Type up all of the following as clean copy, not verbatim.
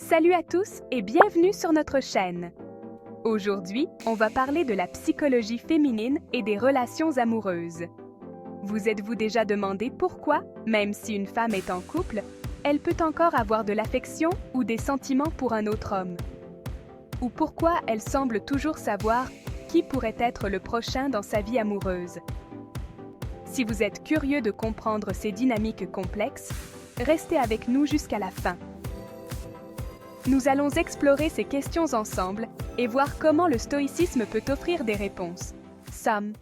Salut à tous et bienvenue sur notre chaîne. Aujourd'hui, on va parler de la psychologie féminine et des relations amoureuses. Vous êtes-vous déjà demandé pourquoi, même si une femme est en couple, elle peut encore avoir de l'affection ou des sentiments pour un autre homme? Ou pourquoi elle semble toujours savoir qui pourrait être le prochain dans sa vie amoureuse? Si vous êtes curieux de comprendre ces dynamiques complexes, restez avec nous jusqu'à la fin. Nous allons explorer ces questions ensemble et voir comment le stoïcisme peut offrir des réponses. Somme.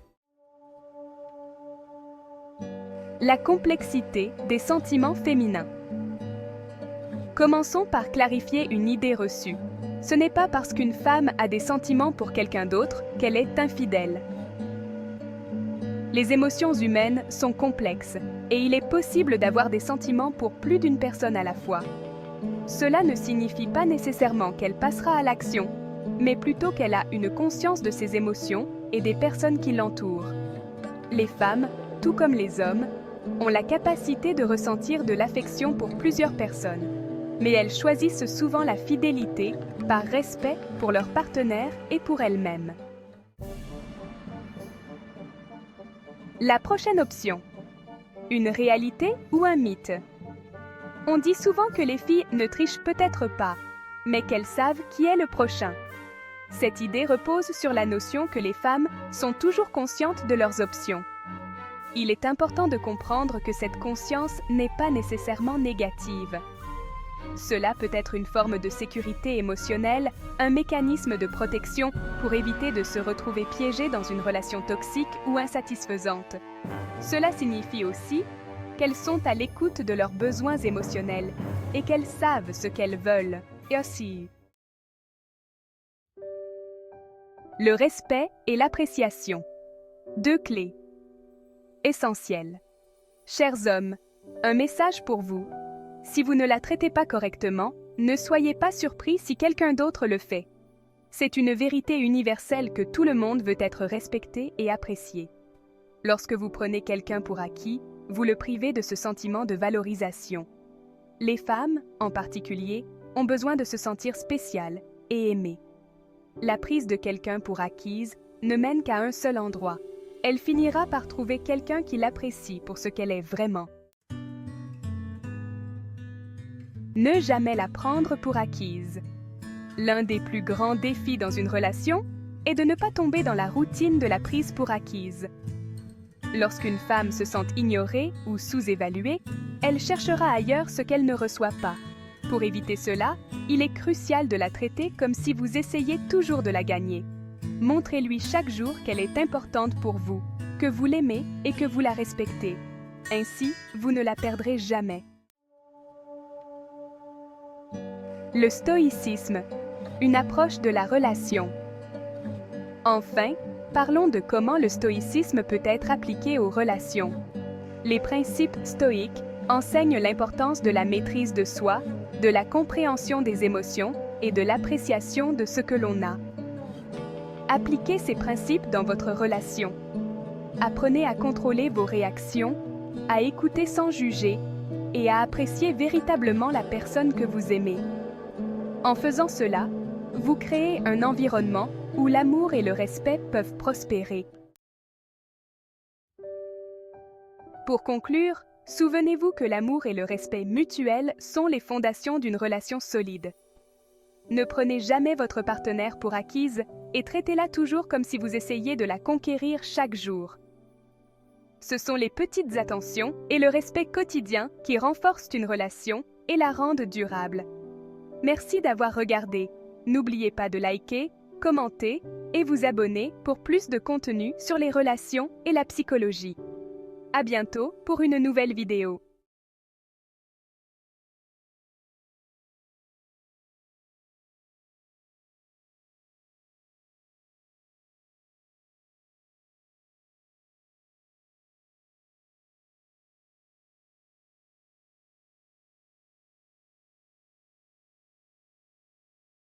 La complexité des sentiments féminins. Commençons par clarifier une idée reçue. Ce n'est pas parce qu'une femme a des sentiments pour quelqu'un d'autre qu'elle est infidèle. Les émotions humaines sont complexes et il est possible d'avoir des sentiments pour plus d'une personne à la fois. Cela ne signifie pas nécessairement qu'elle passera à l'action, mais plutôt qu'elle a une conscience de ses émotions et des personnes qui l'entourent. Les femmes, tout comme les hommes, ont la capacité de ressentir de l'affection pour plusieurs personnes, mais elles choisissent souvent la fidélité par respect pour leur partenaire et pour elles-mêmes. La prochaine option. Une réalité ou un mythe? On dit souvent que les filles ne trichent peut-être pas, mais qu'elles savent qui est le prochain. Cette idée repose sur la notion que les femmes sont toujours conscientes de leurs options. Il est important de comprendre que cette conscience n'est pas nécessairement négative. Cela peut être une forme de sécurité émotionnelle, un mécanisme de protection pour éviter de se retrouver piégée dans une relation toxique ou insatisfaisante. Cela signifie aussi qu'elles sont à l'écoute de leurs besoins émotionnels et qu'elles savent ce qu'elles veulent. Et aussi, le respect et l'appréciation. Deux clés essentielles. Chers hommes, un message pour vous. Si vous ne la traitez pas correctement, ne soyez pas surpris si quelqu'un d'autre le fait. C'est une vérité universelle que tout le monde veut être respecté et apprécié. Lorsque vous prenez quelqu'un pour acquis, vous le privez de ce sentiment de valorisation. Les femmes, en particulier, ont besoin de se sentir spéciales et aimées. La prise de quelqu'un pour acquise ne mène qu'à un seul endroit. Elle finira par trouver quelqu'un qui l'apprécie pour ce qu'elle est vraiment. Ne jamais la prendre pour acquise. L'un des plus grands défis dans une relation est de ne pas tomber dans la routine de la prise pour acquise. Lorsqu'une femme se sent ignorée ou sous-évaluée, elle cherchera ailleurs ce qu'elle ne reçoit pas. Pour éviter cela, il est crucial de la traiter comme si vous essayiez toujours de la gagner. Montrez-lui chaque jour qu'elle est importante pour vous, que vous l'aimez et que vous la respectez. Ainsi, vous ne la perdrez jamais. Le stoïcisme, une approche de la relation. Enfin, parlons de comment le stoïcisme peut être appliqué aux relations. Les principes stoïques enseignent l'importance de la maîtrise de soi, de la compréhension des émotions et de l'appréciation de ce que l'on a. Appliquez ces principes dans votre relation. Apprenez à contrôler vos réactions, à écouter sans juger et à apprécier véritablement la personne que vous aimez. En faisant cela, vous créez un environnement où l'amour et le respect peuvent prospérer. Pour conclure, souvenez-vous que l'amour et le respect mutuel sont les fondations d'une relation solide. Ne prenez jamais votre partenaire pour acquise et traitez-la toujours comme si vous essayiez de la conquérir chaque jour. Ce sont les petites attentions et le respect quotidien qui renforcent une relation et la rendent durable. Merci d'avoir regardé. N'oubliez pas de liker, commenter et vous abonner pour plus de contenu sur les relations et la psychologie. À bientôt pour une nouvelle vidéo.